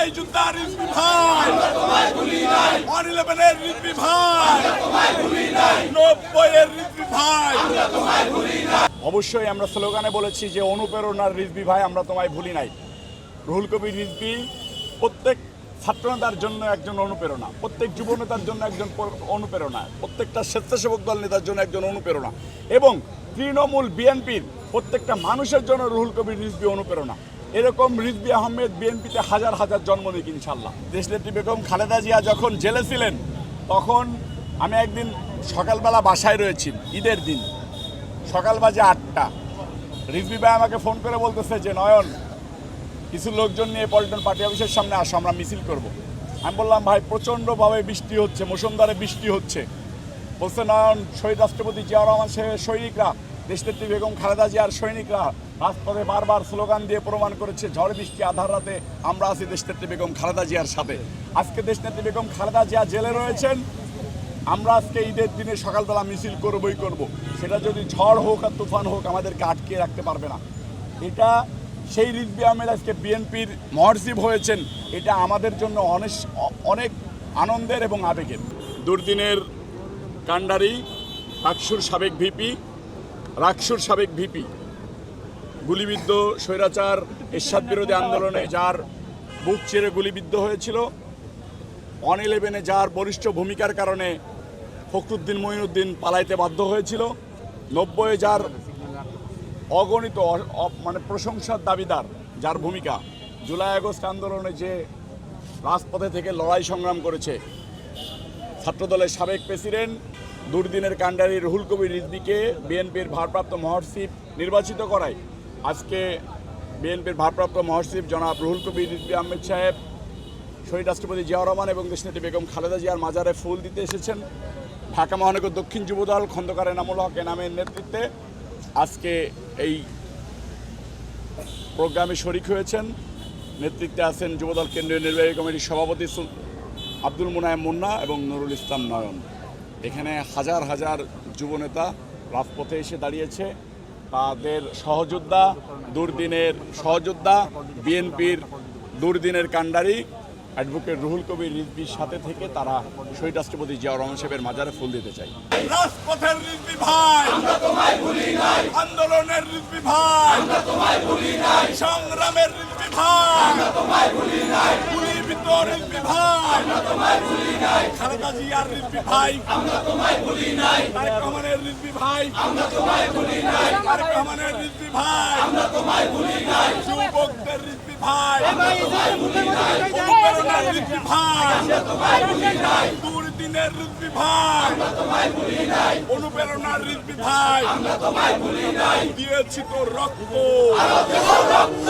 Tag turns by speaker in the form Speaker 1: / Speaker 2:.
Speaker 1: জুলাই যোদ্ধা রিজভী ভাই, 111-এর রিজভী ভাই, 90-এর রিজভী ভাই। অবশ্যই আমরা স্লোগানে বলেছি যে অনুপ্রেরণার রিজভী ভাই, আমরা তোমায় ভুলি নাই। রুহুল কবির রিজভী প্রত্যেক ছাত্রনেতার জন্য একজন অনুপ্রেরণা, প্রত্যেক যুবনেতার জন্য একজন অনুপ্রেরণা, প্রত্যেকটা স্বেচ্ছাসেবক দল নেতার জন্য একজন অনুপ্রেরণা, এবং তৃণমূল বিএনপির প্রত্যেকটা মানুষের জন্য রুহুল কবির রিজভী অনুপ্রেরণা। এরকম রিজভী আহমেদ বিএনপিতে হাজার হাজার জন্ম নিক ইনশাল্লাহ। দেশনেত্রী বেগম খালেদা জিয়া যখন জেলে ছিলেন, তখন আমি একদিন সকালবেলা বাসায় রয়েছি, ঈদের দিন, সকাল বাজে 8টা। রিজভী ভাই আমাকে ফোন করে বলতেছে যে নয়ন, কিছু লোকজন নিয়ে পল্টন পার্টি অফিসের সামনে আসো, আমরা মিছিল করব। আমি বললাম ভাই প্রচণ্ডভাবে বৃষ্টি হচ্ছে, মুষলধারে বৃষ্টি হচ্ছে। বলছে নয়ন, শহীদ রাষ্ট্রপতি জিয়াউর রহমান সাহেবের সৈনিকরা, দেশনেত্রী বেগম খালেদা জিয়ার সৈনিকরা রাজপথে বারবার স্লোগান দিয়ে প্রমাণ করেছে ঝড় বৃষ্টি আধার রাতে আমরা আছি দেশনেত্রী বেগম খালেদা জিয়ার সাথে। আজকে দেশনেত্রী বেগম খালেদা জিয়া জেলে রয়েছেন, আমরা আজকে ঈদের দিনে সকালবেলা মিছিল করবই করব। সেটা যদি ঝড় হোক আর তুফান হোক, আমাদেরকে আটকে রাখতে পারবে না। এটা সেই রিজভী আহমেদ আজকে বিএনপির মহাসচিব হয়েছেন, এটা আমাদের জন্য অনেক আনন্দের এবং আবেগের। দুর্দিনের কাণ্ডারি রাকসুর সাবেক ভিপি গুলিবিদ্ধ স্বৈরাচার এরশাদ বিরোধী আন্দোলনে যার বুক চিরে গুলিবিদ্ধ হয়েছিল, 111-এ যার বলিষ্ঠ ভূমিকার কারণে ফখরুদ্দিন মঈনুদ্দিন পালাইতে বাধ্য হয়েছিল, 90-এ যার অগণিত প্রশংসার দাবিদার, যার ভূমিকা জুলাই আগস্ট আন্দোলনে যে রাজপথে থেকে লড়াই সংগ্রাম করেছে, ছাত্রদলের সাবেক প্রেসিডেন্ট দুর্দিনের কাণ্ডারি রুহুল কবির রিজভীকে বিএনপির ভারপ্রাপ্ত মহাসচিব নির্বাচিত করায় আজকে বিএনপির ভারপ্রাপ্ত মহাসচিব জনাব রুহুল কবির রিজভী আহমেদ সাহেব শহীদ রাষ্ট্রপতি জিয়াউর রহমান এবং দেশনেত্রী বেগম খালেদা জিয়ার মাজারে ফুল দিতে এসেছেন। ঢাকা মহানগর দক্ষিণ যুবদল খন্দকার এনামুল হক এনামের নেতৃত্বে আজকে এই প্রোগ্রামে শরিক হয়েছেন। নেতৃত্বে আছেন যুবদল কেন্দ্রীয় নির্বাহী কমিটির সভাপতি আব্দুল মুনায়েম মুন্না এবং নুরুল ইসলাম নয়ন। এখানে হাজার হাজার যুবনেতা রাজপথে এসে দাঁড়িয়েছে। তাদের সহযোদ্ধা বিএনপির দুর্দিনের কাণ্ডারি অ্যাডভোকেট রুহুল কবির রিজভীর সাথে থেকে তারা শহীদ রাষ্ট্রপতি জিয়াউর রহমান সাহেবের মাজারে ফুল দিতে চাই। রাজপথের রিজভী ভাই, আমরা তোমায় ভুলি নাই। আন্দোলনের রিজভী ভাই, আমরা তোমায় ভুলি নাই। সংগ্রামের রিজভী ভাই, আমরা তোমায় ভুলি নাই। গুলিবিদ্ধ রিজভী ভাই, আমরা তোমায় ভুলি নাই। খালেদা জিয়ার রিজভী ভাই, আমরা তোমায় ভুলি নাই। তারেক রহমানের রিজভী ভাই, আমরা তোমায় ভুলি নাই। তারেক রহমানের রিজভী ভাই, আমরা তোমায় ভুলি নাই। যুবকদের রিজভী ভাই, আমরা তোমায় ভুলি নাই। অনুপ্রেরণার রিজভী ভাই, আমরা তোমায় ভুলি নাই। দুর্দিনের রিজভী ভাই, আমরা তোমায় ভুলি নাই। অনুপ্রেরণার রিজভী ভাই, আমরা তোমায় ভুলি নাই। দিয়েছি তো রক্ত, আরো দেব রক্ত।